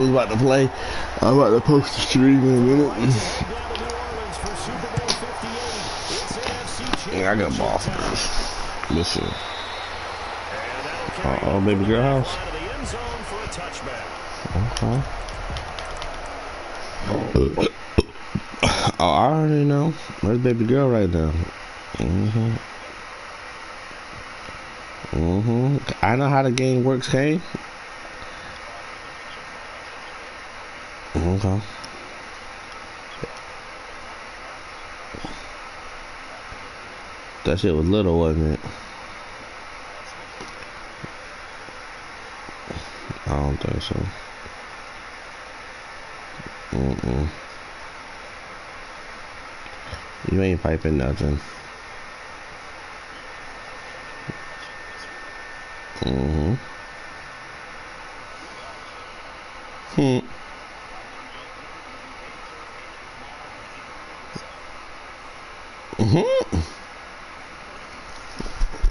I'm about to play. I'm about to post the stream in a minute. Yeah, I got ball for this. Listen. Uh-oh, baby girl house. Okay. Oh, I already know. There's baby girl right there. I know how the game works, Kane. Okay. That shit was little, wasn't it? I don't think so. You ain't piping nothing.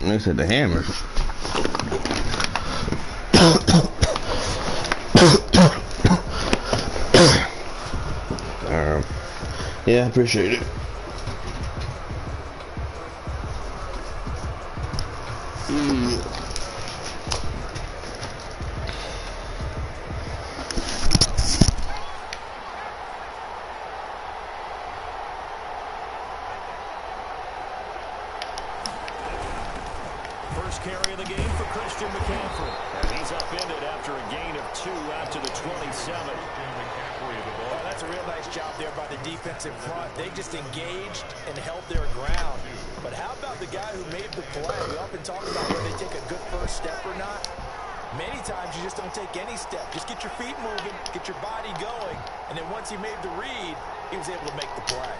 They said the hammers. Yeah, I appreciate it. First carry of the game for Christian McCaffrey. And he's upended after a gain of 2 out to the 27. Well, that's a real nice job there by the defensive front. They just engaged and held their ground. But how about the guy who made the play? We often talk about whether they take a good first step or not. Many times you just don't take any step. Just get your feet moving, get your body going. And then once he made the read, he was able to make the play.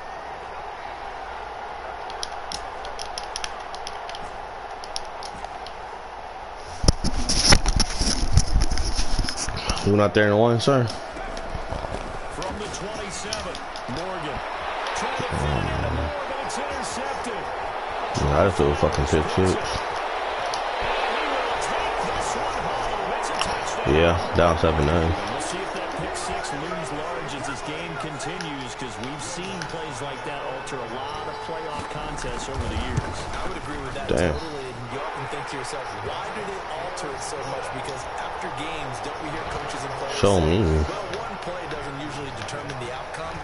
Moving out there in the one, sir. From the 27, Morgan. Trying to fit it into Moore, but it's intercepted. Yeah, I just threw a fucking pick six. Yeah, down 7-9. We'll see if that pick six looms large as this game continues, because we've seen plays like that alter a lot of playoff contests over the years. I would agree with that Damn. totally. And you often think to yourself, why do they alter it so much? Because after games, don't we hear coaches and players So say, mean. well, one play doesn't usually determine the outcome.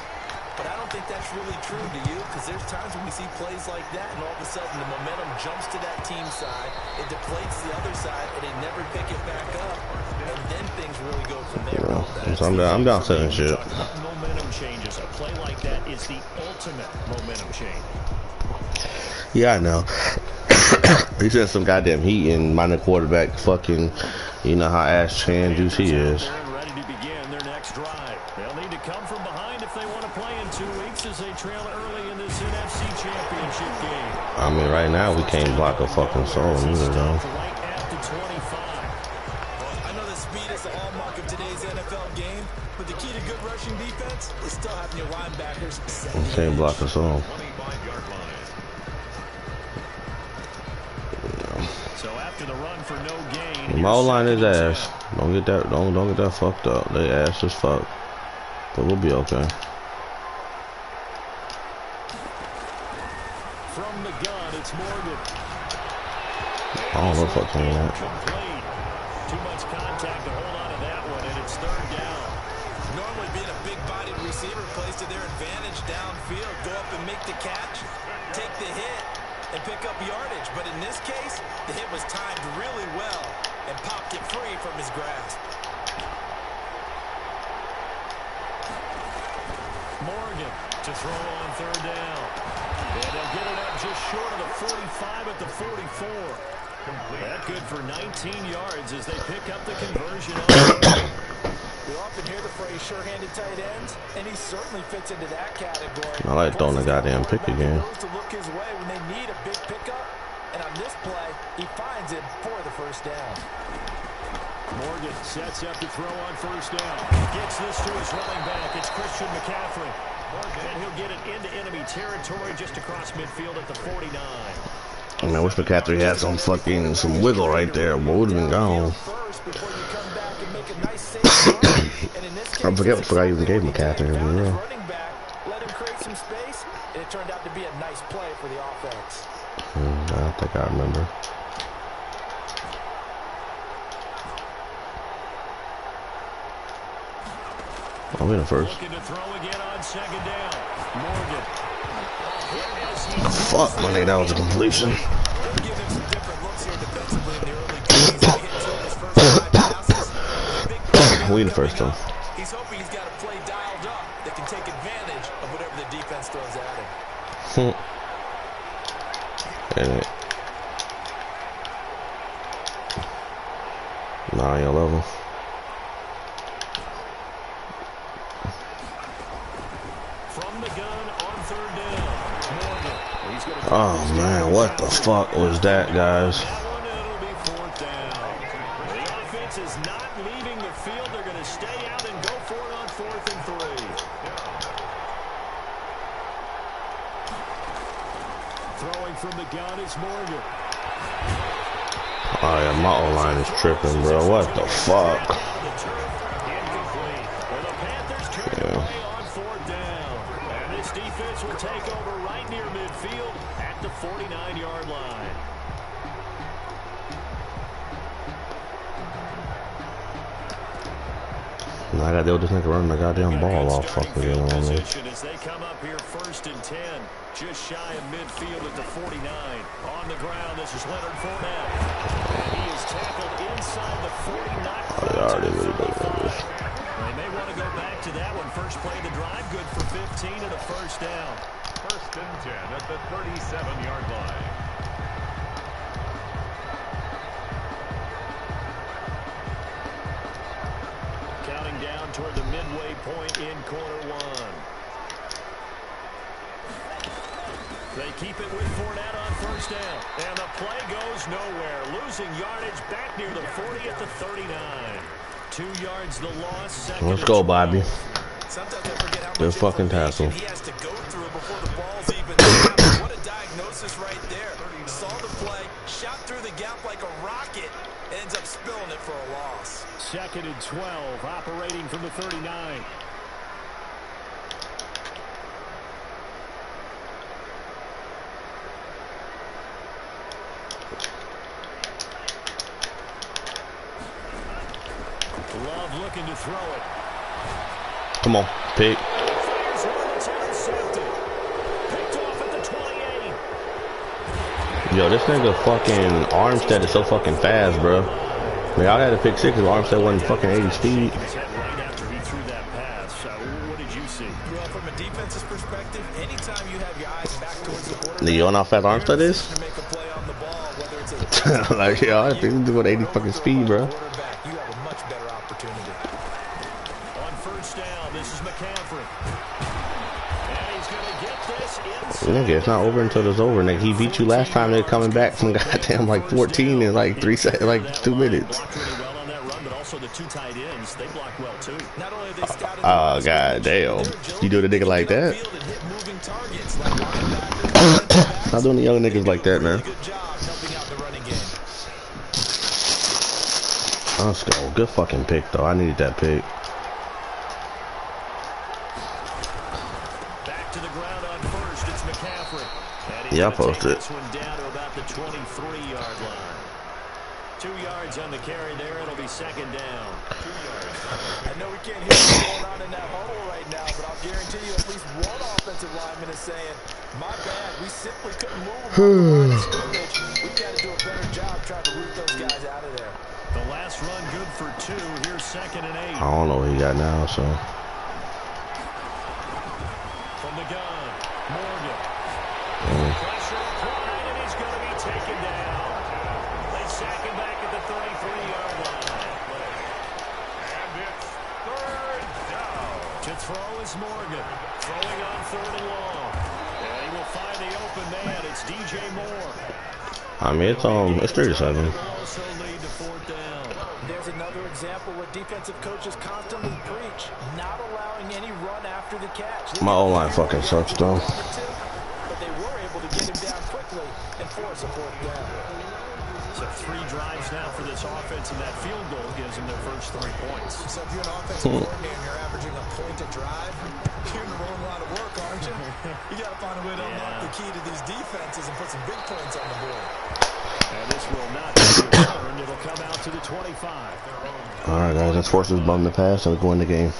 But I don't think that's really true, do you? Because there's times when we see plays like that, and all of a sudden the momentum jumps to that team side, it deflates the other side, and they never pick it back up, and then things really go from there. Yeah, I'm down 7 shit. Momentum changes. A play like that is the ultimate momentum change. Yeah, I know. He said some goddamn heat and minor quarterback fucking, you know how ass Chan juice he is. Ready to begin their next drive. They'll need to come from behind if they want to play in 2 weeks as they trail early in this NFC Championship game. I mean, right now we can't block a fucking soul either, though. Right at the 25. I know the speed is the hallmark of today's NFL game, but the key to good rushing defense is still having your linebackers set. We can't block a soul. So after the run for no gain, My O-line is ass. Don't get that fucked up. They ass as fuck. But we'll be okay. from the gun, it's Morgan. I don't know if I can that. Too much contact to hold on to that one, and it's 3rd down. Normally being a big-bodied receiver plays to their advantage downfield. Go up and make the catch, take the hit, and pick up yardage. But in this case, the hit was timed really well and popped it free from his grasp. Morgan to throw on 3rd down. And they'll get it up just short of the 45 at the 44. That good for 19 yards as they pick up the conversion. We often hear the phrase sure-handed tight ends, and he certainly fits into that category. I like throwing the goddamn pick again. To look his way when they need a big pickup, and on this play, he finds it for the 1st down. Morgan sets up to throw on 1st down. Gets this to his running back. It's Christian McCaffrey. And he'll get it into enemy territory just across midfield at the 49. I mean, I wish McCaffrey had some wiggle right there. But would have been gone. I forgot I even gave McCaffrey. Yeah. Let him create some space, and it turned out to be a nice play for the offense. I think I remember. I'll be the first. Fuck, money, that was a completion. We the first though. He's hoping he's got a play dialed up that can take advantage of whatever the defense throws at him. And it. 9-11. Oh man, what the fuck was that, guys? The offense is not leaving the field. They're going to stay out and go for it on 4th and 3. Throwing from the gun is Morgan. Oh yeah, my O-line is tripping, bro. What the fuck? Yeah. On 4th down. And this defense will take over right near midfield at the 49-yard line. Now I gotta deal with this nigga running the goddamn ball off fucking you know what I mean? As they come up here 1st and 10, just shy of midfield at the 49. On the ground, this is Leonard Fournette. He is tackled inside the 40, not Oh, they already really doing this. They may want to go back to that one. First play of the drive, good for 15 and a first down. 1st and 10 at the 37-yard line. Counting down toward the midway point in quarter 1. They keep it with Fournette on 1st down. And the play goes nowhere. Losing yardage back near the 40 at the 39. 2 yards the loss. Let's go, Bobby. Sometimes I forget how Good much fucking tackle. he has to go through before the ball's even snapped. What a diagnosis right there. Saw the play, shot through the gap like a rocket, and ends up spilling it for a loss. 2nd and 12, operating from the 39. Love looking to throw it. Come on, pick. Fires one, intercepted. Picked off at the 28. Yo, this nigga fucking Armstead is so fucking fast, bro. Man, I had to pick 6 if Armstead wasn't fucking 80 speed. Right after he threw that pass. What did you see? Well, from a defense's perspective, anytime you have your eyes back towards the quarterback, You know how fast Armstead is? to make a play on the ball, whether it's a Like, yo, I think he's doing 80 fucking speed, bro. quarterback, you have a much better opportunity. On 1st down, this is McCaffrey. And he's going to get this inside. Nigga, it's not over until it's over. Nigga, he beat you last time. They're coming back from goddamn like 14 in like 2 minutes. Blocked really well on that run, but also the 2 tight ends, they block well too. Not only have they scouted Oh, god damn. You do the nigga like that? field and hit moving targets like linebackers. Stop doing the young niggas like that, man. Good job helping out the running game. Let's go. Good fucking pick, though. I needed that pick. Back to the ground on 1st, it's McCaffrey. And he's Yeah, I gonna take posted. this one down to about the 23-yard line. 2 yards on the carry there. It'll be 2nd down. 2 yards. I know we can't hear what's going on in that huddle right now, but I'll guarantee you at least one offensive lineman is saying, my bad, we simply couldn't move off the line of scrimmage. We've got to do a better job trying to root those guys out of there. The last run good for 2. Here's 2nd and 8. I don't know what he got now, so. From the gun, Morgan. Pressure applied, and he's going to be taken down. They sack him back at the 33-yard line. And it's 3rd down. To throw is Morgan. Throwing on 3rd and long. And he will find the open man. It's DJ Moore. I mean, it's 3-7. Will also lead to 4th down. There's another example where defensive coaches constantly preach, not allowing any run after the catch. My O-line fucking sucks, though. But they were able to get him down quickly and force a fourth down. So 3 drives now for this offense, and that field goal gives them their first 3 points. So if you're an offensive coordinator and you're averaging a point a drive, you're in the wrong line of work, aren't you? You got to find a way to unlock the key to these defenses and put some big points on the board. And this will not be returned. It'll come out to the 25. All right, guys, let's force this bum to pass and go in the game.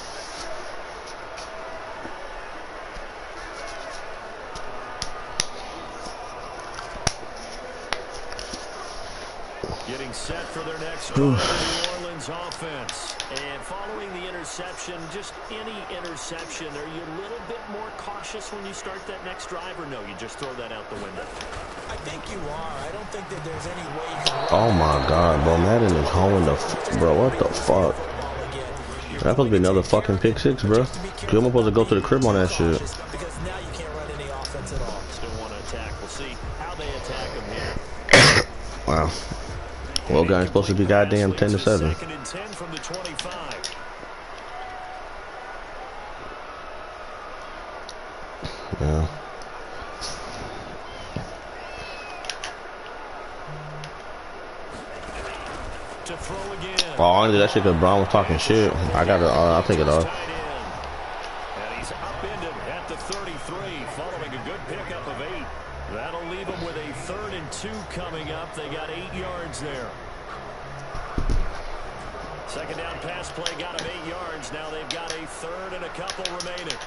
Getting set for their next drive, the New Orleans offense. And following the interception, just any interception, are you a little bit more cautious when you start that next drive, or no, you just throw that out the window? I think you are. I don't think that there's any way you can... Oh my God, bro, Madden is holding the... Bro, what the fuck? That's supposed to be another fucking pick 6, bro. You're supposed to go to the crib on that shit. Because now you can't run any offense at all. Still want to attack. We'll see how they attack them here. Wow. Well, guys, it's supposed to be goddamn 10-7. 2nd and 10 from the 25. Yeah. To throw again. Oh, I did that shit because Brown was talking shit. I gotta, I'll take it off. And he's upended at the 33, following a good pickup of 8. That'll leave him with a 3rd and 2 coming up. They got 8 yards there. 2nd down pass play got him 8 yards. Now they've got a 3rd and a couple remaining.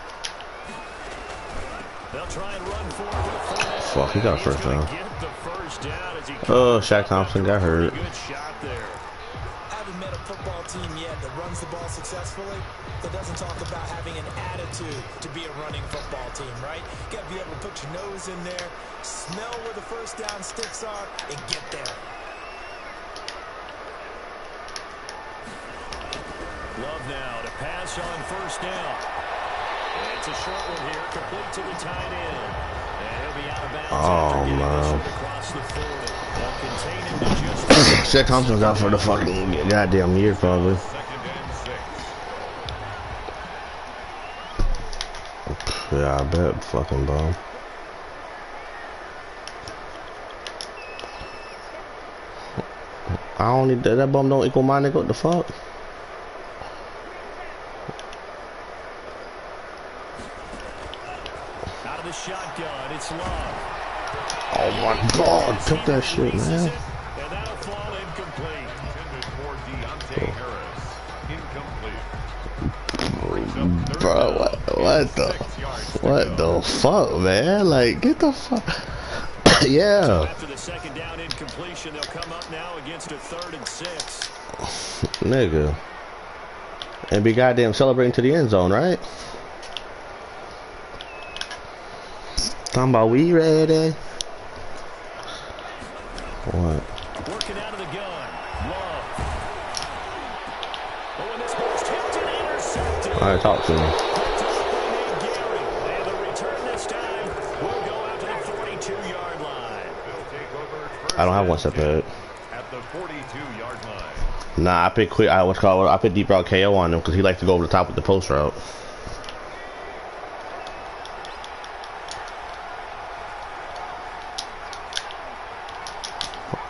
They'll try and run for it. Fuck, he got a first down. Get the first down as he Oh, Shaq Thompson got hurt. good shot there. Haven't met a football team yet that runs the ball successfully, that doesn't talk about having an attitude to be a running football team, right? You got to be able to put your nose in there, smell where the first down sticks are, and get there. Love now to pass on first down. It's a short one here, complete to the tight end. And he'll be out of bounds after getting this one across the 40. They'll contain him to just... Shaq Thompson's out for the fucking goddamn year, probably. 2nd and 6. Yeah, I bet. Fucking bum. I don't need that. That bum don't equal my nigga. What the fuck? Out of the shotgun, it's Love. Oh my God, took that shit, man. And that'll fall incomplete. Intended for Deontay Harris. Incomplete. Bro, what the fuck, man? Like, get the fuck. Yeah. After the 2nd down incompletion, they'll come up now against a 3rd and 6. Nigga. And be goddamn celebrating to the end zone, right? Talking about we ready. What? Working out of the gun. Love. Oh, and this ball's tipped and intercepted. Alright, talk to me. And the return this time will go out to the 42-yard line. I don't have one step ahead. At the 42-yard line. Nah, I picked quick. I put deep route KO on him because he likes to go over the top with the post route.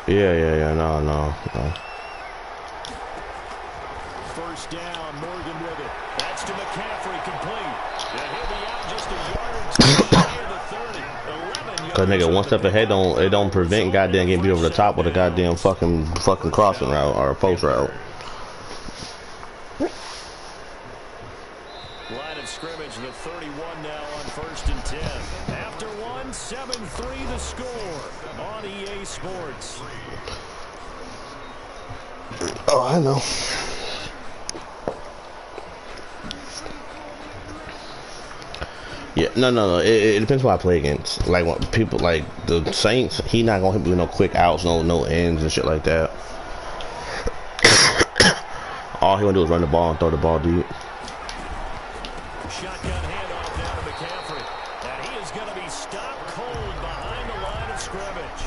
Yeah, no. First down, Morgan with it. That's to McCaffrey, complete. And he'll be out just a yard or 2 near the 30. 11 yards. Cause nigga, one step ahead don't prevent goddamn getting beat over the top with a goddamn fucking crossing route or a post route. Line of scrimmage, the 31 now on 1st and 10. After one, 7-3 the score on EA Sports. Oh, I know. Yeah, no. It depends who I play against. Like when people like the Saints, he not gonna hit me with no quick outs, no ends and shit like that. All he gonna do is run the ball and throw the ball deep. Shotgun handoff now to McCaffrey. And he is going to be stopped cold behind the line of scrimmage.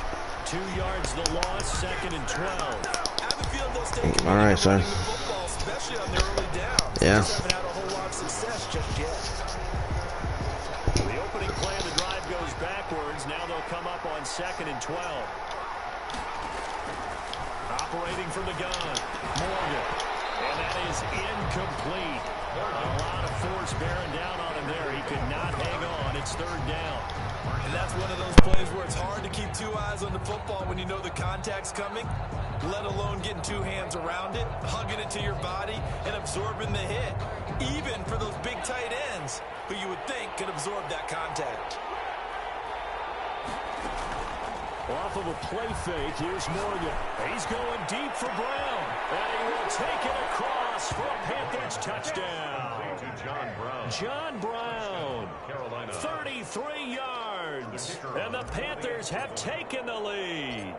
2 yards the loss, 2nd and 12. All right, son. Football, especially on their early downs. Yeah. Just haven't had a whole lot of success just yet. The opening play of the drive goes backwards. Now they'll come up on 2nd and 12. Operating from the gun, Morgan. And that is incomplete. A lot of force bearing down on him there. He could not hang on. It's 3rd down. And that's one of those plays where it's hard to keep 2 eyes on the football when you know the contact's coming, let alone getting 2 hands around it, hugging it to your body, and absorbing the hit. Even for those big tight ends who you would think could absorb that contact. Off of a play fake, here's Morgan. He's going deep for Brown. And he will take it across for a Panthers touchdown. John Brown, 33 yards. And the Panthers have taken the lead.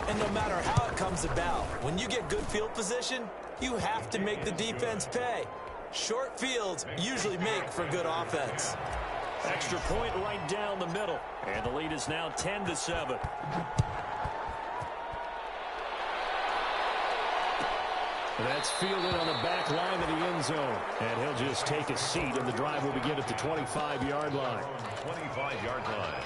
And no matter how it comes about, when you get good field position, you have to make the defense pay. Short fields usually make for good offense. Extra point right down the middle. And the lead is now 10-7. That's fielded on the back line of the end zone. And he'll just take a seat, and the drive will begin at the 25-yard line. 25-yard line.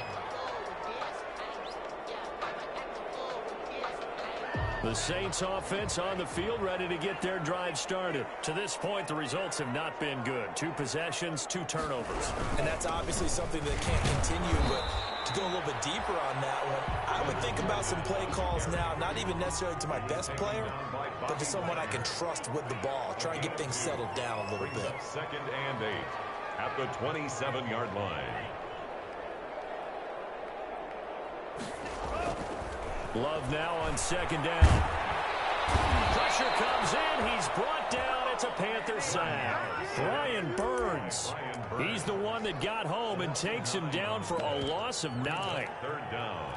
The Saints offense on the field, ready to get their drive started. To this point, the results have not been good. 2 possessions, 2 turnovers. And that's obviously something that can't continue, but to go a little bit deeper on that one, I would think about some play calls now, not even necessarily to my best player, but to someone I can trust with the ball. Try and get things settled down a little bit. 2nd and 8 at the 27-yard line. Love now on 2nd down. Pressure comes in. He's brought down. It's a Panther sack. Brian Burns. He's the one that got home and takes him down for a loss of 9. 3rd down.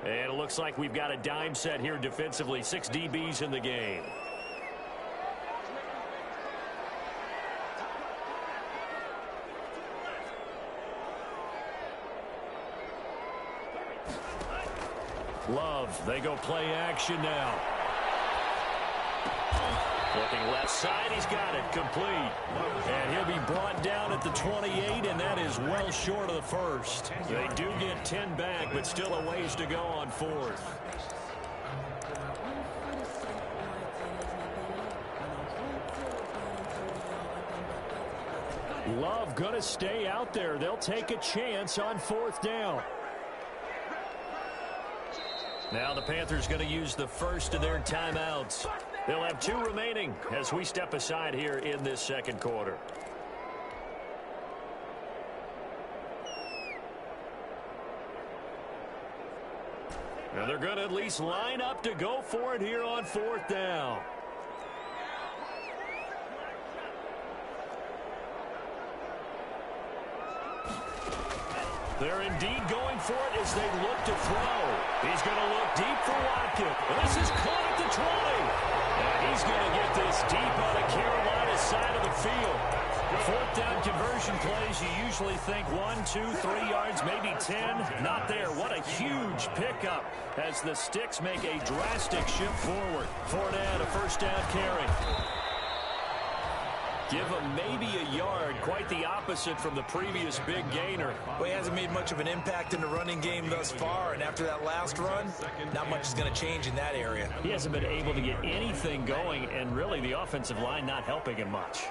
And it looks like we've got a dime set here defensively. 6 DBs in the game. Love, they go play action now. Looking left side, he's got it, complete. And he'll be brought down at the 28, and that is well short of the first. They do get 10 back, but still a ways to go on 4th. Love gonna stay out there. They'll take a chance on 4th down. Now the Panthers going to use the first of their timeouts. They'll have 2 remaining as we step aside here in this 2nd quarter. Now they're going to at least line up to go for it here on 4th down. They're indeed going for it as they look to throw. He's going to look deep for Watkins. And this is caught at the 20. And he's going to get this deep on the Carolina side of the field. 4th down conversion plays, you usually think 1, 2, 3 yards, maybe 10. Not there. What a huge pickup as the Sticks make a drastic shift forward. Fournette, a 1st down carry. Give him maybe a yard, quite the opposite from the previous big gainer. Well, he hasn't made much of an impact in the running game thus far, and after that last run, not much is going to change in that area. He hasn't been able to get anything going, and really the offensive line not helping him much.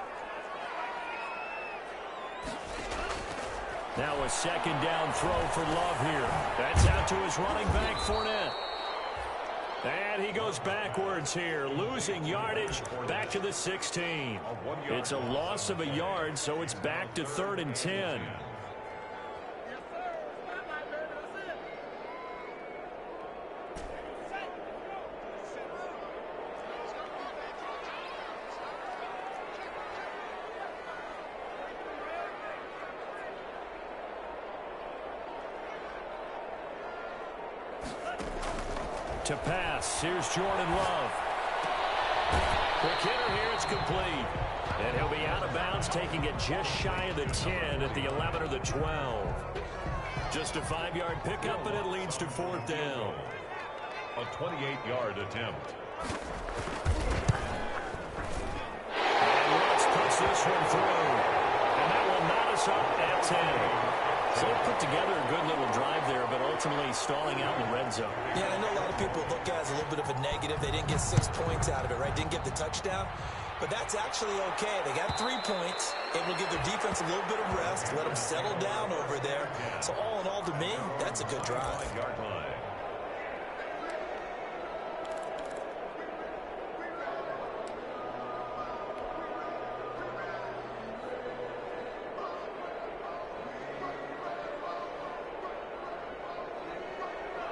Now a 2nd down throw for Love here. That's out to his running back, Fournette. And he goes backwards here, losing yardage back to the 16. It's a loss of a yard, so it's back to 3rd and 10. To pass, here's Jordan Love. Quick hitter here, it's complete. And he'll be out of bounds, taking it just shy of the 10 at the 11 or the 12. Just a 5-yard pickup, and it leads to 4th down. A 28-yard attempt. And Lutz puts this one through. And that will knot us up at 10. So they put together a good little drive there, but ultimately stalling out in the red zone. Yeah, I know a lot of people look at it as a little bit of a negative. They didn't get 6 points out of it, right? Didn't get the touchdown. But that's actually okay. They got 3 points. Able to give their defense a little bit of rest, let them settle down over there. So all in all, to me, that's a good drive. 5-yard line.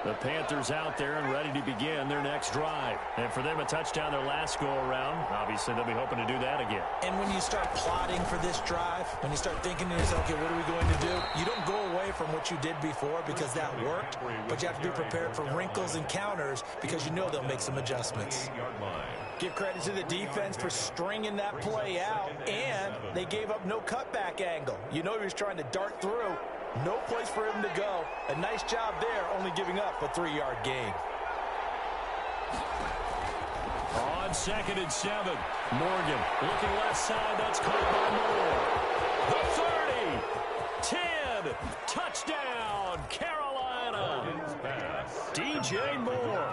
The Panthers out there and ready to begin their next drive. And for them, a touchdown their last go-around. Obviously, they'll be hoping to do that again. And when you start plotting for this drive, when you start thinking to yourself, okay, what are we going to do? You don't go away from what you did before because that worked, but you have to be prepared for wrinkles and counters because you know they'll make some adjustments. Give credit to the defense for stringing that play out, and they gave up no cutback angle. You know he was trying to dart through. No place for him to go. A nice job there, only giving up a 3-yard gain. On 2nd and 7, Morgan looking left side. That's caught by Moore. The 30, 10, touchdown, Carolina. DJ Moore,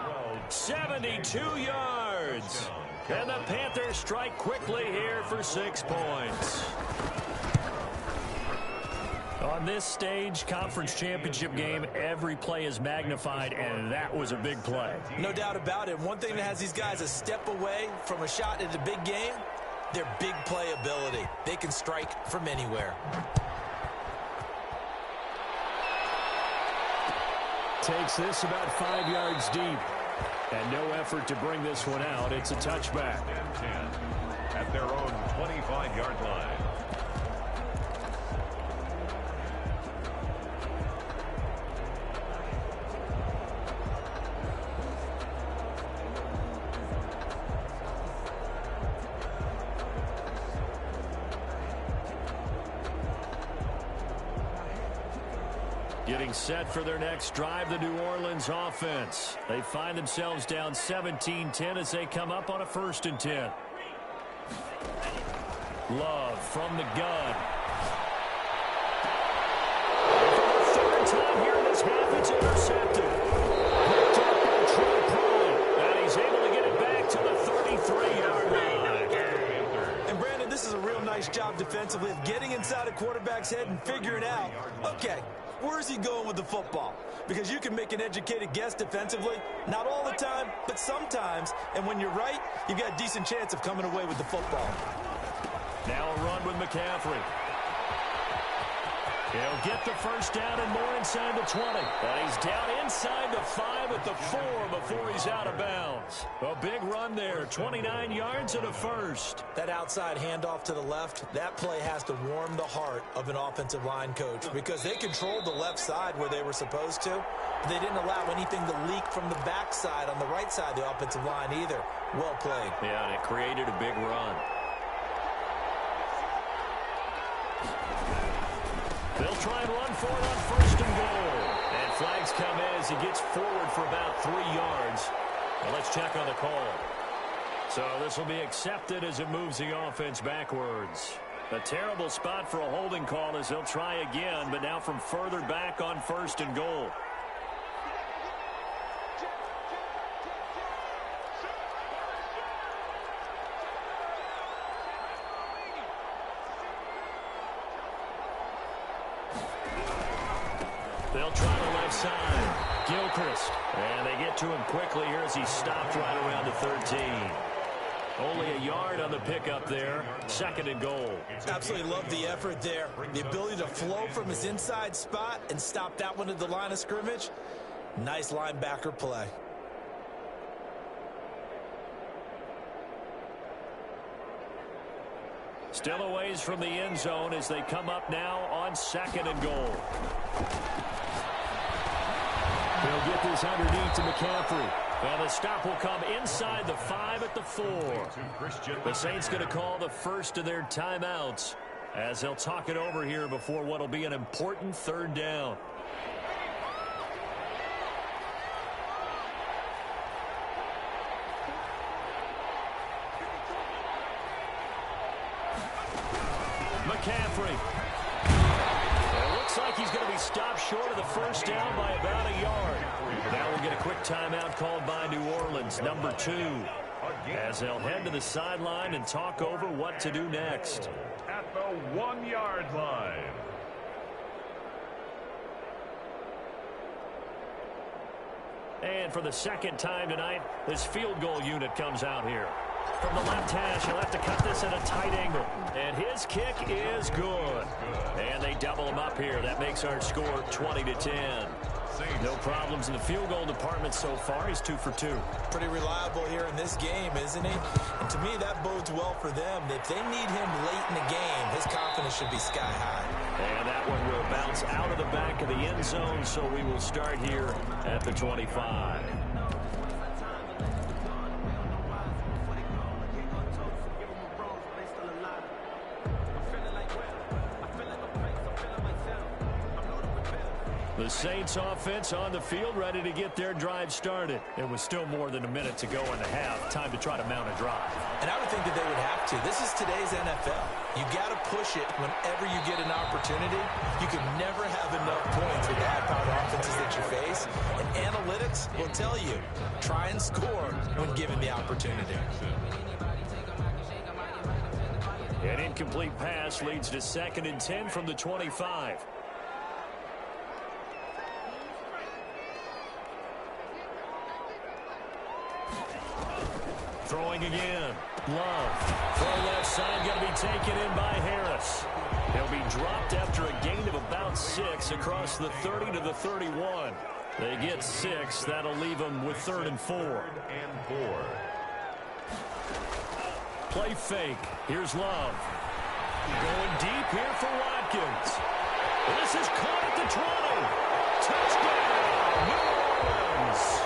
72 yards. And the Panthers strike quickly here for 6 points. On this stage, conference championship game, every play is magnified, and that was a big play. No doubt about it. One thing that has these guys a step away from a shot at the big game, their big play ability. They can strike from anywhere. Takes this about 5 yards deep. And no effort to bring this one out. It's a touchback. 10 at their own 25-yard line. Getting set for their next drive, the New Orleans offense. They find themselves down 17-10 as they come up on a 1st and 10. Love from the gun. For the 3rd time here in this half, it's intercepted. Picked up by Troy Prime, and he's able to get it back to the 33-yard line. And Brandon, this is a real nice job defensively of getting inside a quarterback's head and figuring out, okay, where's he going with the football? Because you can make an educated guess defensively. Not all the time, but sometimes. And when you're right, you've got a decent chance of coming away with the football. Now a run with McCaffrey. He'll get the 1st down and more inside the 20. And he's down inside the 5 at the 4 before he's out of bounds. A big run there, 29 yards and a 1st. That outside handoff to the left, that play has to warm the heart of an offensive line coach because they controlled the left side where they were supposed to. But they didn't allow anything to leak from the backside on the right side of the offensive line either. Well played. Yeah, and it created a big run. They'll try and run for it on 1st and goal. And flags come in as he gets forward for about 3 yards. Well, let's check on the call. So this will be accepted as it moves the offense backwards. A terrible spot for a holding call as they'll try again, but now from further back on 1st and goal. They'll try the left side. Gilchrist. And they get to him quickly here as he stopped right around the 13. Only a yard on the pickup there. 2nd and goal. Absolutely love the effort there. The ability to flow from his inside spot and stop that one at the line of scrimmage. Nice linebacker play. Still a ways from the end zone as they come up now on 2nd and goal. They'll get this underneath to McCaffrey. And the stop will come inside the 5 at the 4. The Saints going to call the first of their timeouts as they'll talk it over here before what will be an important 3rd down. Looks like he's going to be stopped short of the first down by about a yard. Now we'll get a quick timeout called by New Orleans, number 2, as they'll head to the sideline and talk over what to do next. At the 1-yard line. And for the second time tonight, this field goal unit comes out here. From the left hash, he'll have to cut this at a tight angle. And his kick is good. And they double him up here. That makes our score 20-10. No problems in the field goal department so far. He's 2 for 2. Pretty reliable here in this game, isn't he? And to me, that bodes well for them. If they need him late in the game, his confidence should be sky high. And that one will bounce out of the back of the end zone, so we will start here at the 25. The Saints offense on the field, ready to get their drive started. It was still more than a minute to go in the half. Time to try to mount a drive. And I would think that they would have to. This is today's NFL. You got to push it whenever you get an opportunity. You can never have enough points with the high-powered offenses that you face. And analytics will tell you, try and score when given the opportunity. An incomplete pass leads to 2nd and 10 from the 25. Throwing again. Love. Throw left side, going to be taken in by Harris. He'll be dropped after a gain of about 6 across the 30 to the 31. They get 6. That'll leave them with 3rd and 4. Play fake. Here's Love. Going deep here for Watkins. This is caught at the 20. Touchdown, New Orleans.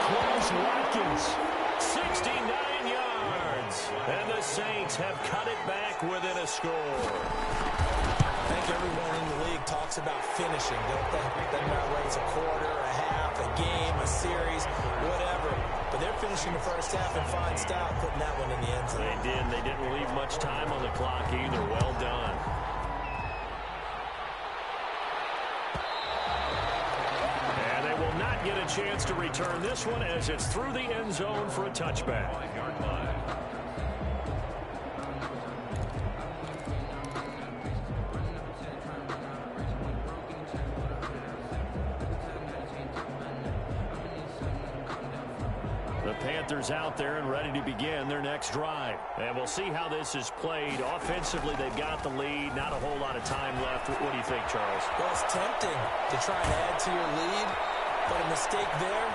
Quentin Watkins. 69 yards. And the Saints have cut it back within a score. I think everyone in the league talks about finishing, don't they? Doesn't matter whether it's a quarter, a half, a game, a series, whatever. But they're finishing the first half in fine style, putting that one in the end zone. They did. They didn't leave much time on the clock either. Well done. Get a chance to return this one as it's through the end zone for a touchback. The Panthers out there and ready to begin their next drive. And we'll see how this is played. Offensively, they've got the lead. Not a whole lot of time left. What do you think, Charles? Well, it's tempting to try and add to your lead. But a mistake there,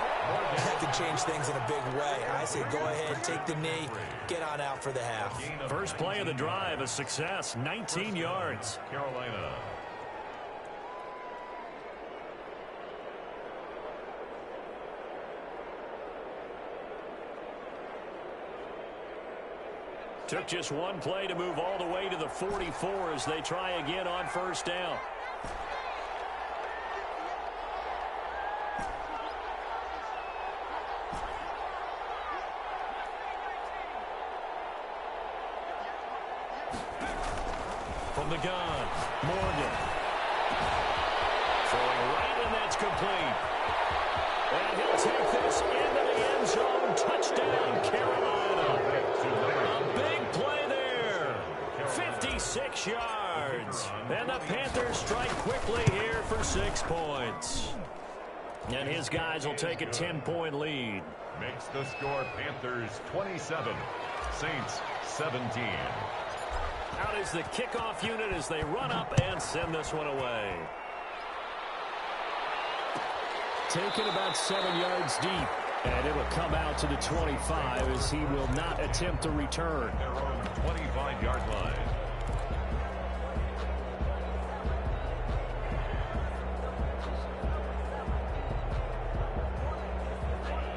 that could change things in a big way. I say go ahead, take the knee, get on out for the half. First play of the drive, a success, 19 yards. Carolina. Took just one play to move all the way to the 44 as they try again on first down. From the gun, Morgan. Throwing right, and that's complete. And he'll take this into the end zone. Touchdown, Carolina. A big play there. 56 yards. And the Panthers strike quickly here for 6 points. And his guys will take a 10-point lead. Makes the score Panthers 27, Saints 17. Out is the kickoff unit as they run up and send this one away. Taken about 7 yards deep. And it'll come out to the 25 as he will not attempt to return. Their own 25-yard line.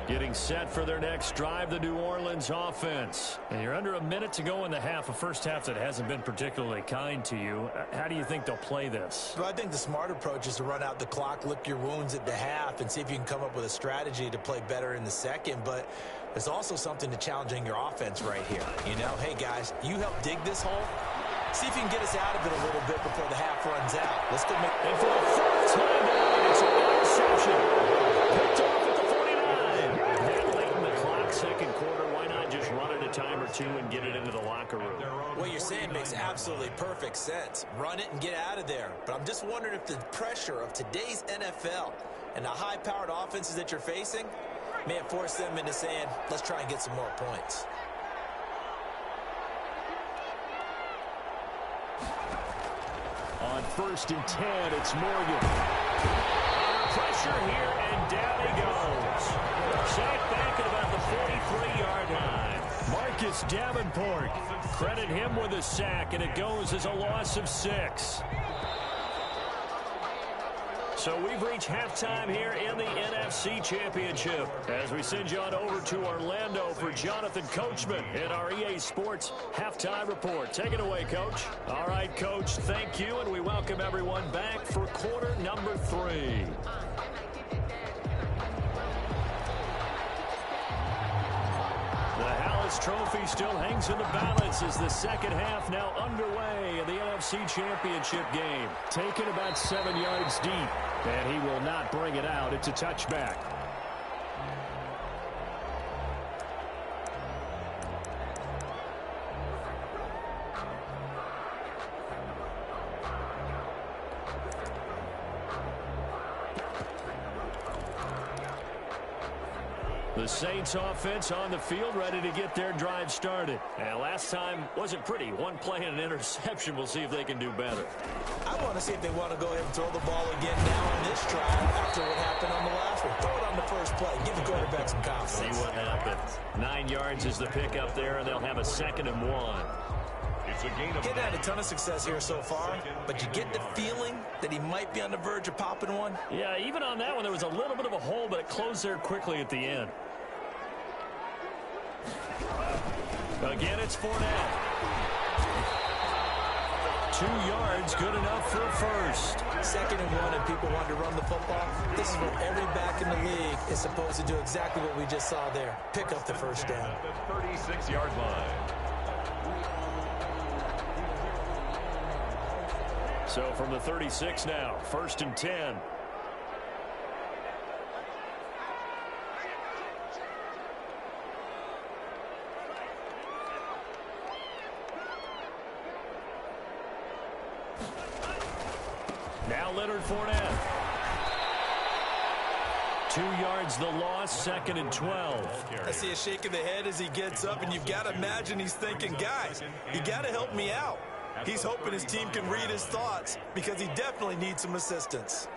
Getting set for their next drive, the New Orleans offense. And you're under a minute to go in the half, a first half that hasn't been particularly kind to you. How do you think they'll play this? Well, I think the smart approach is to run out the clock, lick your wounds at the half, and see if you can come up with a strategy to play better in the second. But there's also something to challenging your offense right here. You know, hey, guys, you help dig this hole. See if you can get us out of it a little bit before the half runs straightens out. Let's go make... And for the fourth time tonight, it's an interception. Picked off at the 49. That late in the clock, second quarter, why not just run it a time or two and get it into the locker room? What you're saying makes absolutely perfect sense. Run it and get out of there. But I'm just wondering if the pressure of today's NFL and the high-powered offenses that you're facing may have forced them into saying, let's try and get some more points. On 1st and 10, it's Morgan. Pressure here, and down he goes. Sacked back at about the 43-yard line. Marcus Davenport. Credit him with a sack, and it goes as a loss of 6. So we've reached halftime here in the NFC Championship as we send you on over to Orlando for Jonathan Coachman in our EA Sports Halftime Report. Take it away, Coach. All right, Coach, thank you, and we welcome everyone back for quarter number 3. The Hallis Trophy still hangs in the balance as the second half now underway in the NFC Championship game. Taken about 7 yards deep, and he will not bring it out. It's a touchback. The Saints offense on the field, ready to get their drive started. And last time wasn't pretty. One play and an interception. We'll see if they can do better. I want to see if they want to go ahead and throw the ball again now on this drive after what happened on the last one. Throw it on the first play. Give the quarterback some confidence. See what happens. 9 yards is the pickup there, and they'll have a 2nd and 1. It's a gain of... Getting had a ton of success here so far, but you get the feeling that he might be on the verge of popping one. Yeah, even on that one, there was a little bit of a hole, but it closed there quickly at the end. Again, it's Fournette. 2 yards, good enough for a first. 2nd and 1, and people want to run the football. This is where every back in the league is supposed to do exactly what we just saw there. Pick up the first down. The 36-yard line. So from the 36 now, 1st and 10. Now Leonard Fournette. 2 yards the loss, 2nd and 12. I see a shake of the head as he gets up, and you've got to imagine he's thinking, guys, you got to help me out. He's hoping his team can read his thoughts because he definitely needs some assistance.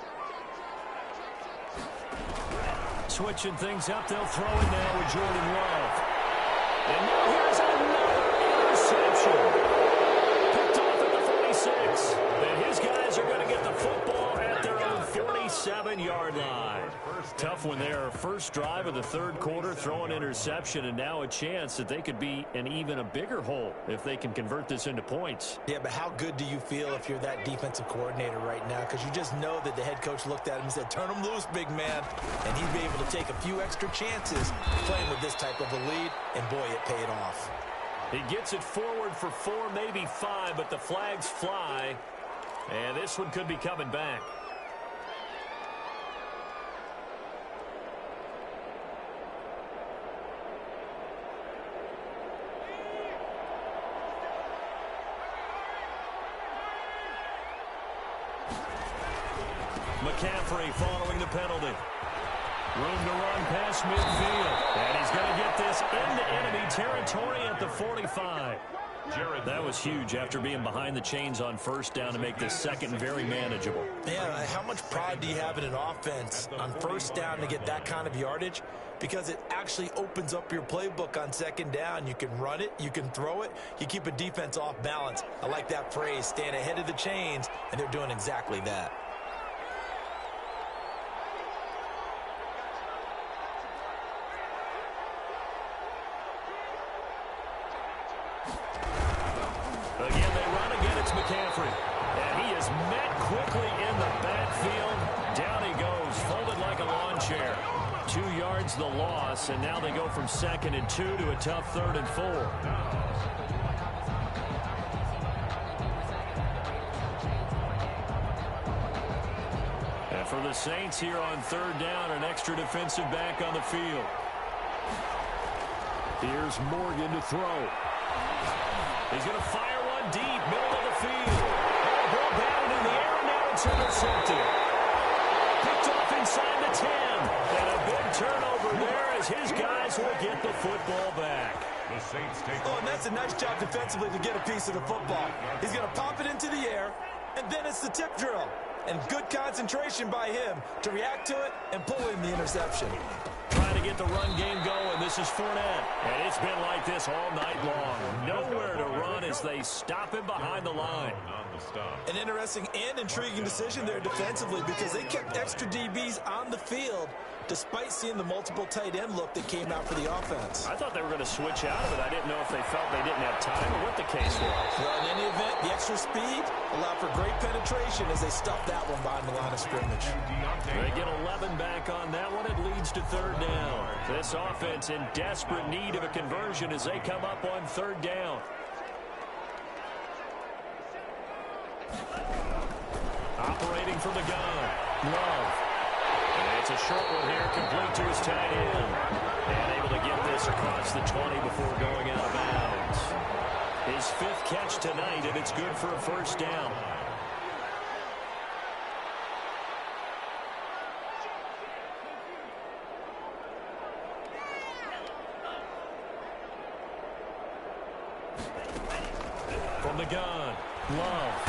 Switching things up, they'll throw it now with Jordan Love. And now here's another interception. Picked off at the 46. And his guys are going to get the football at their own 47-yard line. Tough one there. First drive of the 3rd quarter, throw an interception, and now a chance that they could be in even a bigger hole if they can convert this into points. Yeah, but how good do you feel if you're that defensive coordinator right now? Because you just know that the head coach looked at him and said, turn him loose, big man. And he'd be able to take a few extra chances playing with this type of a lead, and boy, it paid off. He gets it forward for 4, maybe 5, but the flags fly, and this one could be coming back. McCaffrey following the penalty. Room to run past midfield. And he's going to get this into enemy territory at the 45. That was huge after being behind the chains on 1st down to make this 2nd very manageable. Yeah, how much pride do you have in an offense on 1st down to get that kind of yardage? Because it actually opens up your playbook on 2nd down. You can run it, you can throw it, you keep a defense off balance. I like that phrase, staying ahead of the chains, and they're doing exactly that. Again, they run. Again, it's McCaffrey. And he is met quickly in the backfield. Down he goes, folded like a lawn chair. 2 yards the loss, and now they go from 2nd and 2 to a tough 3rd and 4. for the Saints here on third down, an extra defensive back on the field. Here's Morgan to throw. He's going to fire one deep, middle of the field. Ball batted in the air, and now it's intercepted. Picked off inside the 10. And a big turnover there as his guys will get the football back. The Saints take and that's a nice job defensively to get a piece of the football. He's going to pop it into the air, and then it's the tip drill. And good concentration by him to react to it and pull in the interception. Trying to get the run game going. This is Fournette. And it's been like this all night long. Nowhere to run as they stop him behind the line. An interesting and intriguing decision there defensively because they kept extra DBs on the field despite seeing the multiple tight end look that came out for the offense. I thought they were going to switch out of it. I didn't know if they felt they didn't have time or what the case was. Well, in any event, the extra speed allowed for great penetration as they stuffed that one behind the line of scrimmage. They get 11 back on that one. It leads to third down. This offense in desperate need of a conversion as they come up on third down. Operating from the gun. Love. And it's a short one here, complete to his tight end. And able to get this across the 20 before going out of bounds. His 5th catch tonight, and it's good for a first down. From the gun, Love.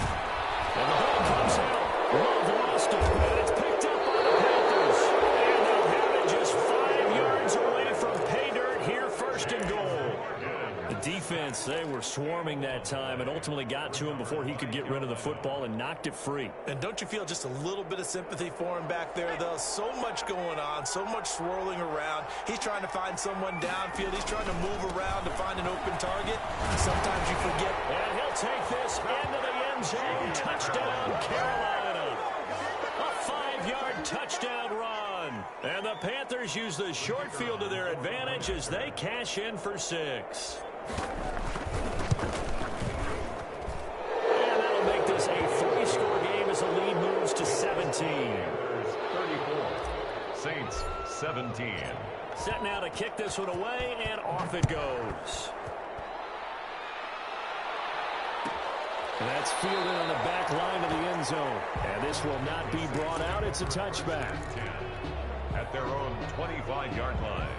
And the ball comes out. Love lost it, but it's picked up by the Panthers. And they'll have it just 5 yards away from pay dirt here, first and goal. The defense, they were swarming that time and ultimately got to him before he could get rid of the football and knocked it free. And don't you feel just a little bit of sympathy for him back there, though? So much going on, so much swirling around. He's trying to find someone downfield. He's trying to move around to find an open target. Sometimes you forget. And he'll take this into the end zone. Touchdown, Carolina. A 5-yard touchdown run. And the Panthers use the short field to their advantage as they cash in for 6. And that'll make this a 3-score game as the lead moves to 17. 34. Saints 17. Set now to kick this one away, and off it goes. And that's fielded on the back line of the end zone. And this will not be brought out. It's a touchback. 10 at their own 25-yard line.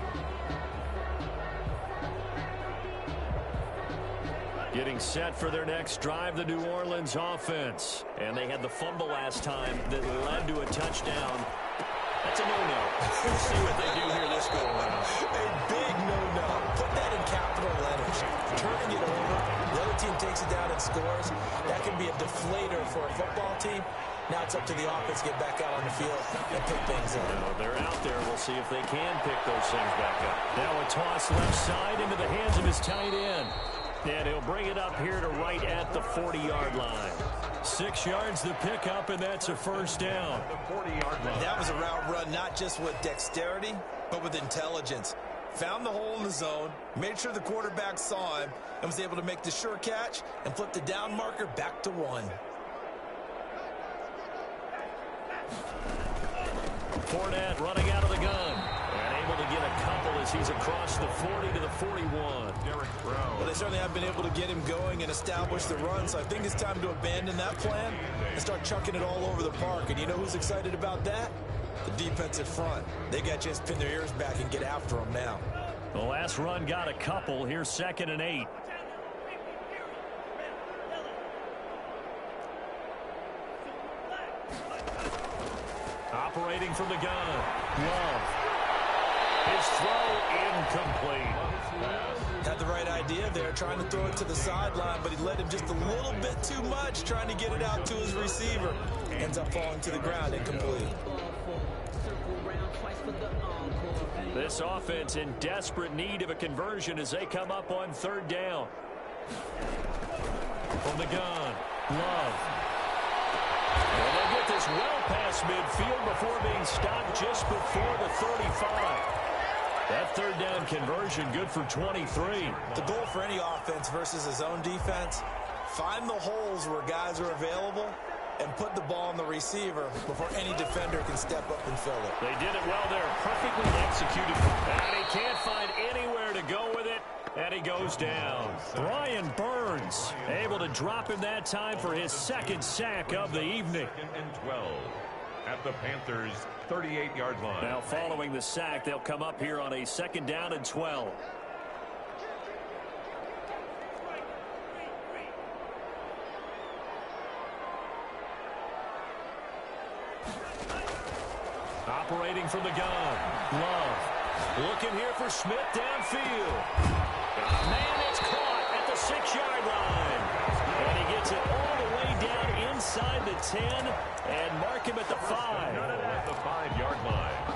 Getting set for their next drive, the New Orleans offense. And they had the fumble last time that led to a touchdown. That's a no-no. We'll see what they do here this go around. A big no-no. Put that in capital letters. Turning it over. The other team takes it down and scores. That can be a deflator for a football team. Now it's up to the offense to get back out on the field and pick things up. No, they're out there. We'll see if they can pick those things back up. Now a toss left side into the hands of his tight end. And he'll bring it up here to right at the 40-yard line. 6 yards to pick up, and that's a first down. The 40-yard line. That was a route run not just with dexterity, but with intelligence. Found the hole in the zone, made sure the quarterback saw him, and was able to make the sure catch and flip the down marker back to 1. Fournette running out of the gun. And able to get a couple as he's across the 40 to the 41. Well, they certainly have been able to get him going and establish the run, so I think it's time to abandon that plan and start chucking it all over the park. And you know who's excited about that? The defensive front. They got a chance to pin their ears back and get after them now. The last run got a couple. Here's 2nd and 8. Operating from the gun. Love. His throw incomplete. Had the right idea there, trying to throw it to the sideline, but he led him just a little bit too much, trying to get it out to his receiver. Ends up falling to the ground, incomplete. This offense in desperate need of a conversion as they come up on third down. From the gun, Love. And they get this well past midfield before being stopped just before the 35. That third down conversion good for 23. The goal for any offense versus his own defense, find the holes where guys are available and put the ball on the receiver before any defender can step up and fill it. They did it well there. Perfectly executed. And he can't find anywhere to go with it. And he goes down. Brian Burns able to drop him that time for his second sack of the evening. 2nd and 12 at the Panthers' 38-yard line. Now following the sack, they'll come up here on a 2nd down and 12. Operating from the gun. Love. Looking here for Smith downfield. Man, it's caught at the 6-yard line. And he gets it all the way down inside the 10 and mark him at the 5. At the 5-yard line.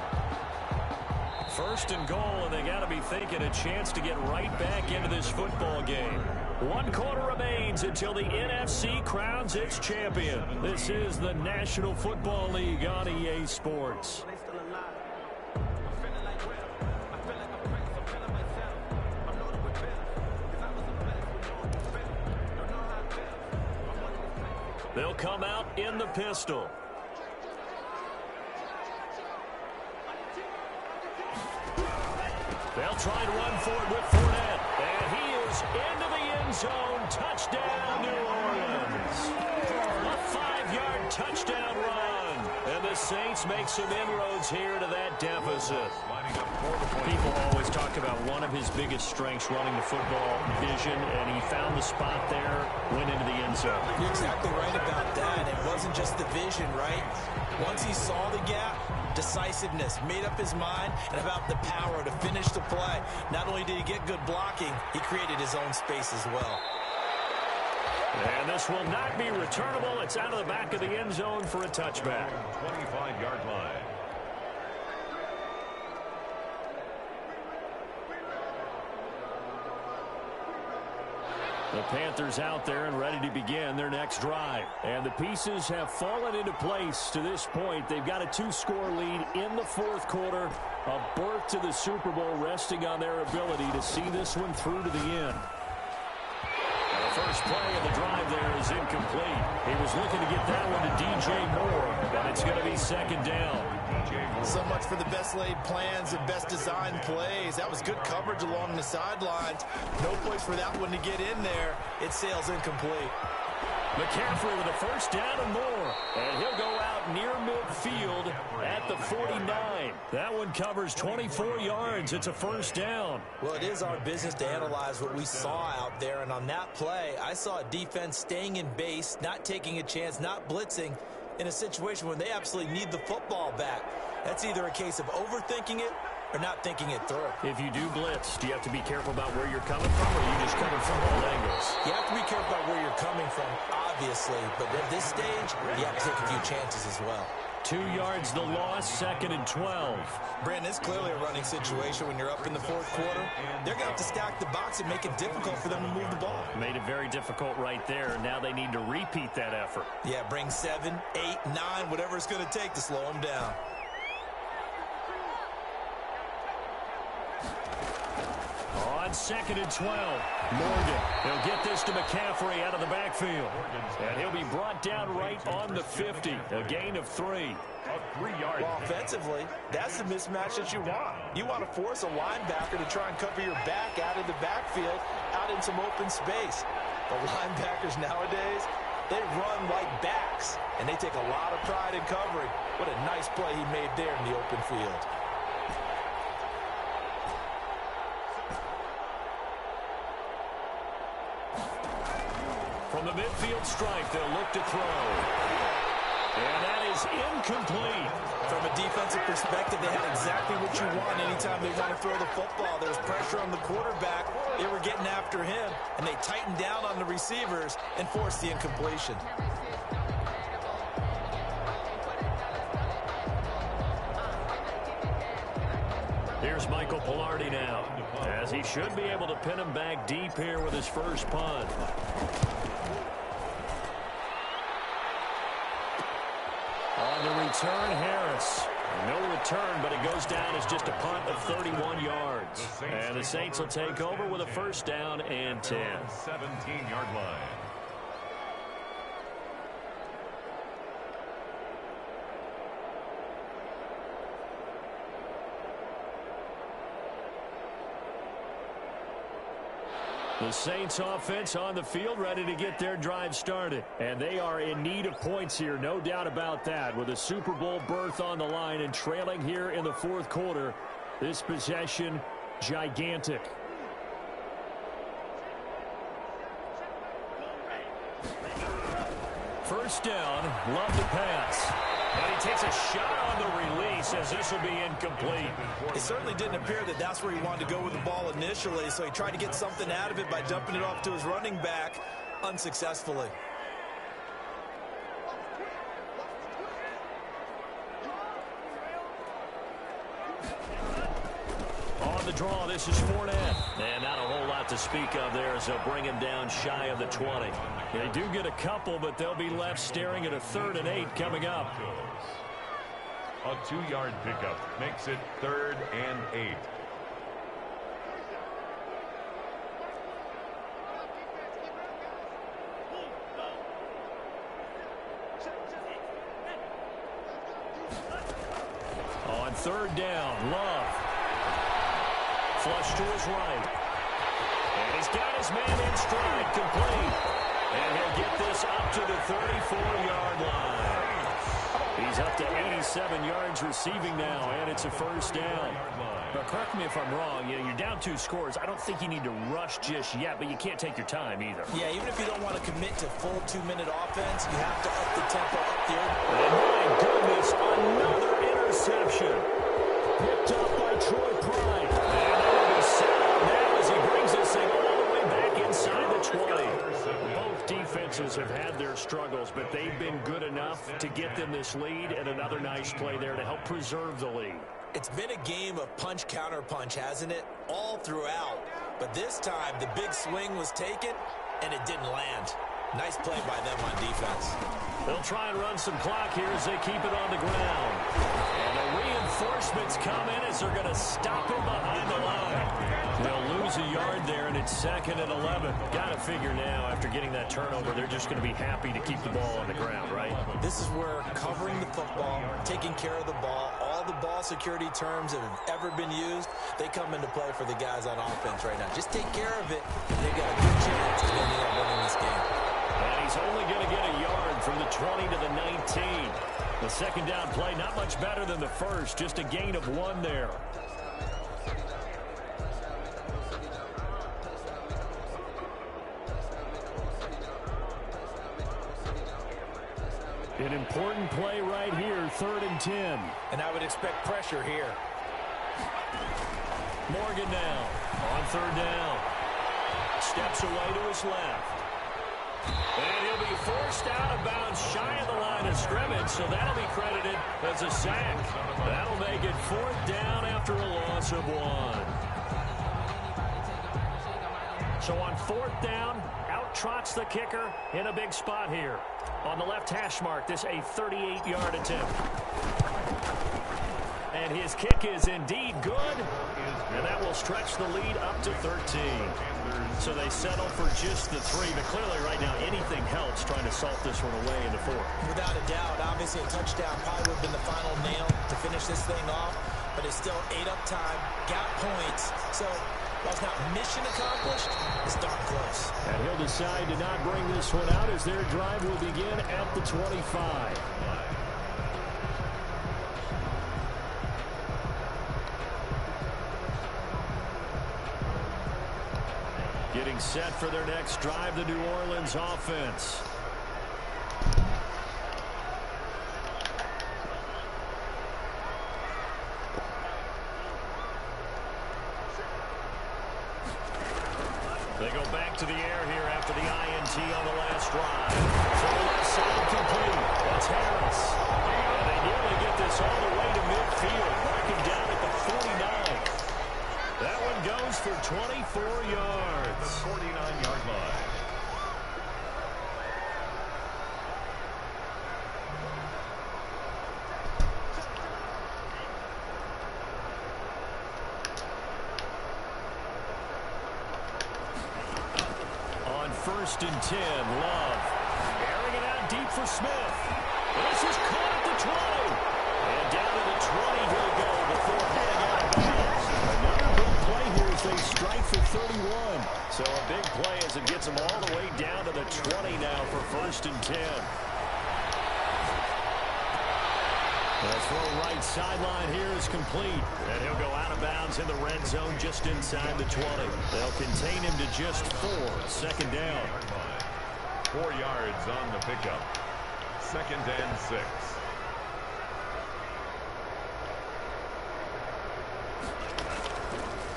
1st and goal, and they got to be thinking a chance to get right back into this football game. 1 quarter remains until the NFC crowns its champion. This is the National Football League on EA Sports. They'll come out in the pistol. They'll try and run for it with Fournette. And he is into the end zone. Touchdown, New Orleans. A 5-yard touchdown run. And the Saints make some inroads here to that deficit. People always talk about one of his biggest strengths running the football, vision, and he found the spot there, went into the end zone. You're exactly right about that. It wasn't just the vision, right? Once he saw the gap, decisiveness, made up his mind, and about the power to finish the play. Not only did he get good blocking, he created his own space as well. And this will not be returnable. It's out of the back of the end zone for a touchback. 25-yard line. The Panthers out there and ready to begin their next drive. And the pieces have fallen into place to this point. They've got a 2-score lead in the 4th quarter. A berth to the Super Bowl resting on their ability to see this one through to the end. The first play of the drive there is incomplete. He was looking to get that one to DJ Moore, and it's going to be 2nd down. So much for the best laid plans and best designed plays. That was good coverage along the sidelines. No place for that one to get in there. It sails incomplete. McCaffrey with a 1st down and more. And he'll go out near midfield at the 49. That one covers 24 yards. It's a 1st down. Well, it is our business to analyze what we saw out there. And on that play, I saw a defense staying in base, not taking a chance, not blitzing, in a situation where they absolutely need the football back. That's either a case of overthinking it or not thinking it through. If you do blitz, do you have to be careful about where you're coming from, or are you just coming from all angles? You have to be careful about where you're coming from, obviously, but at this stage, you have to take a few chances as well. 2 yards the loss, 2nd and 12. Brandon, it's clearly a running situation when you're up in the 4th quarter. They're going to have to stack the box and make it difficult for them to move the ball. Made it very difficult right there. Now they need to repeat that effort. Yeah, bring 7, 8, 9, whatever it's going to take to slow them down. On 2nd and 12, Morgan. He'll get this to McCaffrey out of the backfield. And he'll be brought down right on the 50. A gain of 3. A 3-yard. Well, offensively, that's the mismatch that you want. You want to force a linebacker to try and cover your back out of the backfield, out in some open space. The linebackers nowadays, they run like backs, and they take a lot of pride in covering. What a nice play he made there in the open field. From the midfield stripe, they'll look to throw. And that is incomplete. From a defensive perspective, they had exactly what you want anytime they want to throw the football. There was pressure on the quarterback. They were getting after him, and they tightened down on the receivers and forced the incompletion. Here's Michael Pilardi now, as he should be able to pin him back deep here with his first punt. On the return, Harris. No return, but it goes down as just a punt of 31 yards. And the Saints will take over with a 1st down and 10. 17-yard line. The Saints offense on the field, ready to get their drive started. And they are in need of points here, no doubt about that. With a Super Bowl berth on the line and trailing here in the fourth quarter, this possession gigantic. First down, Love to pass. And he takes a shot on the release as this will be incomplete. It certainly didn't appear that that's where he wanted to go with the ball initially, so he tried to get something out of it by dumping it off to his running back unsuccessfully. On the draw, this is Fournette. And not a whole lot to speak of there as they'll bring him down shy of the 20. They do get a couple, but they'll be left staring at a 3rd and 8 coming up. A 2-yard pickup makes it 3rd and 8. On 3rd down, Love. Flush to his right. And he's got his man in stride, complete. And he'll get this up to the 34-yard line. He's up to 87 yards receiving now, and it's a first down. But correct me if I'm wrong, you're down 2 scores. I don't think you need to rush just yet, but you can't take your time either. Yeah, even if you don't want to commit to full 2-minute offense, you have to up the tempo, up the And my goodness, another interception. Picked up by Troy Pride. And they'll be set up now as he brings this thing all the way back inside the 20. Both defenses have had their struggles, but they've been good enough to get them this lead, and another nice play there to help preserve the lead. It's been a game of punch-counter-punch, hasn't it? All throughout. But this time, the big swing was taken, and it didn't land. Nice play by them on defense. They'll try and run some clock here as they keep it on the ground. And the reinforcements come in as they're going to stop him behind the line. They'll lose a yard there, and it's 2nd and 11. Got to figure now, after getting that turnover, they're just going to be happy to keep the ball on the ground, right? This is where covering the football, taking care of the ball, all the ball security terms that have ever been used, they come into play for the guys on offense right now. Just take care of it, and they've got a good chance of ending up winning this game. And he's only going to get a yard from the 20 to the 19. The second down play, not much better than the first, just a gain of 1 there. An important play right here, 3rd and 10. And I would expect pressure here. Morgan now on 3rd down. Steps away to his left. And he'll be forced out of bounds shy of the line of scrimmage, so that'll be credited as a sack. That'll make it 4th down after a loss of 1. So on 4th down, out trots the kicker in a big spot here. On the left hash mark, this a 38-yard attempt. And his kick is indeed good, and that will stretch the lead up to 13. So they settle for just the 3, but clearly right now anything helps trying to salt this one away in the 4th. Without a doubt, obviously a touchdown probably would have been the final nail to finish this thing off, but it's still 8 up time, got points, so while it's not mission accomplished, it's darn close. And he'll decide to not bring this one out as their drive will begin at the 25. Getting set for their next drive, the New Orleans offense. They go back to the air here after the INT on the last drive. To the left side, complete. That's Harris. And they nearly get this all the way to midfield. Marking down at the 49. That one goes for 24 yards. The 49-yard line. On 1st and 10, Love. Airing it out deep for Smith. This is caught at the 20. And down to the 20 he'll go before heading out of bounds. Another big play here as they strike for 31. So a big him all the way down to the 20 now for 1st and 10. The throw right sideline here is complete. And he'll go out of bounds in the red zone just inside the 20. They'll contain him to just 4. 2nd down. 4 yards on the pickup. 2nd and 6.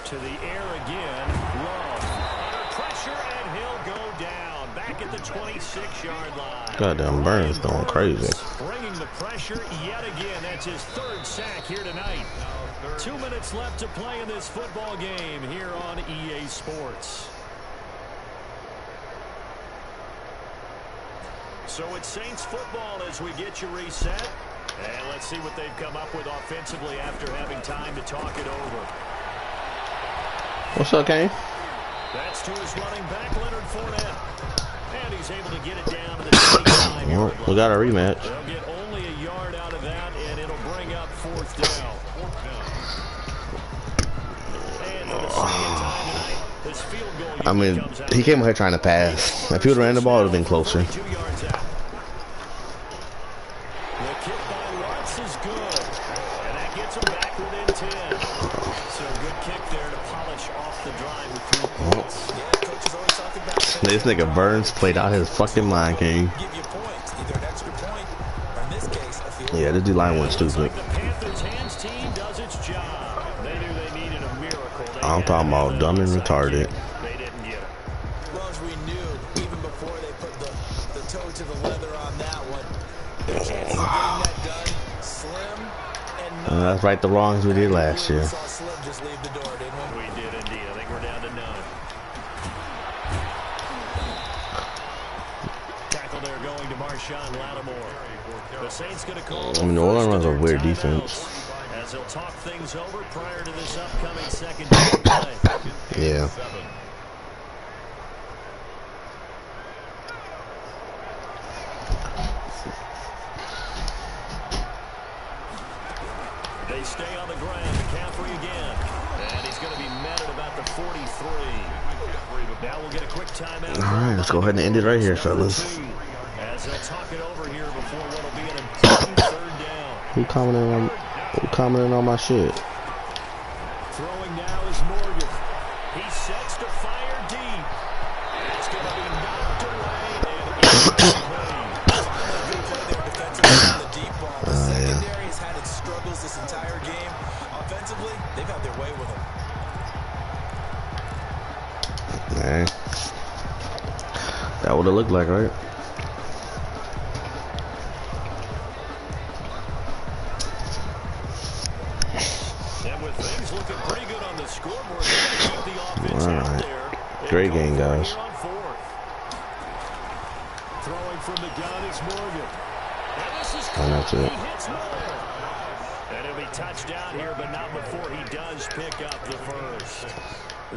To the air again. Love. Under pressure, and he'll go down. Back at the 26-yard line. Goddamn Burns going crazy. Bringing the pressure yet again. That's his 3rd sack here tonight. 2 minutes left to play in this football game here on EA Sports. So it's Saints football as we get you reset. And let's see what they've come up with offensively after having time to talk it over. What's up, Kane? That's to his running back, Leonard Fournette. And he's able to get it down to the 25-yard line. We got a rematch. They'll get only a yard out of that, and it'll bring up 4th down. And for the 2nd time tonight, this field goal I mean, he came out here trying to pass. If he would have ran the ball, it would have been closer. 2 yards out. The kick by Watts is good. And that gets him back within 10. So a good kick there to polish off the drive with 3 points. Yeah, coach is always talking about This nigga Burns played out his fucking mind, King. give you points, either an extra point, or in this case, a field goal. Yeah, this D line went stupid. The Panthers hands team does its job. They knew they needed a miracle. I'm talking about dumb and retarded. They didn't get it. Well, as we knew, even before they put the toe to the leather on that one, their chances of getting that done, slim and That's right, the wrongs we did last year. We saw Slim just leave the door, didn't we? We did indeed. I think we're down to none. Tackle there going to Marshawn Lattimore. The Saints going to call. I mean, New Orleans runs a weird defense. As they'll talk things over prior to this upcoming 2nd down play. Yeah. They stay on the ground. McCaffrey again. And he's going to be met at about the 43. Now we'll get a quick timeout. All right, let's go ahead and end it right here, fellas. As they'll talk it over here before what'll be an important 3rd down. Who commenting on my shit? Throwing now is Morgan. He sets to fire deep. It's going to be knocked away and it's The deep ball. The yeah. secondary has had its struggles this entire game. Offensively, they've had their way with them. Man. That would have looked like, right? And with things looking pretty good on the scoreboard, they keep the offense out there. Great game, guys. Here on 4th. Throwing from the gun is Morgan. And this is And that's it. He hits Moore. And he'll be touchdown here, but not before he does pick up the 1st.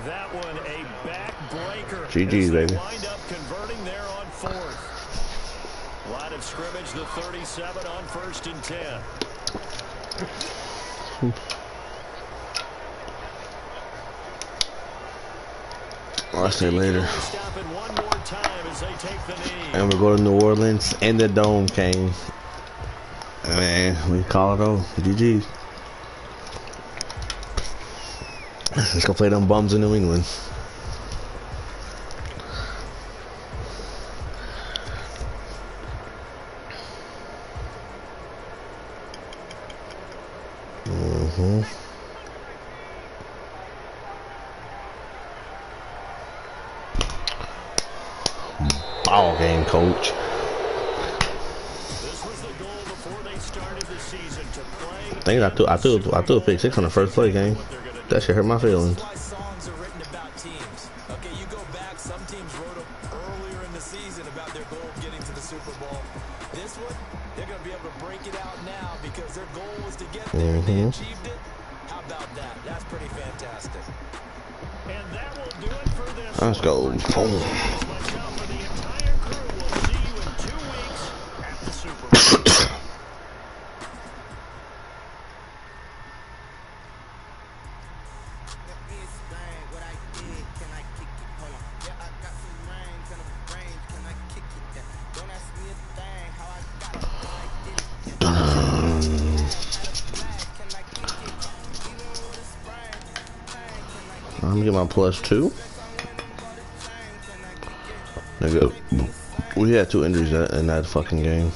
That one a backbreaker. GG's, baby. Wind up converting there on 4th. Line of scrimmage, the 37 on 1st and 10. I'll see you later. Stop it one more time as they take the knee. And we go to New Orleans and the Dome came. Man, we call it over. GG's. Let's go play them bums in New England. Ball game, coach. This was the goal before they started the season to play. I threw a pick 6 on the first play game. That shit hurt my feelings. That's why songs are written about teams. Okay, you go back, some teams wrote them earlier in the season about their goal of getting to the Super Bowl. This one, they're going to be able to break it out now because their goal was to get there and they achieved it. How about that? That's pretty fantastic. And that will do it for this. Let's go. Boom. Myself and the entire crew will see you in 2 weeks at the Super Bowl. What I did, can I kick it? Hold on. Yeah, I got some rings and I'm gonna get my +2. Nigga, we had 2 injuries in that fucking game.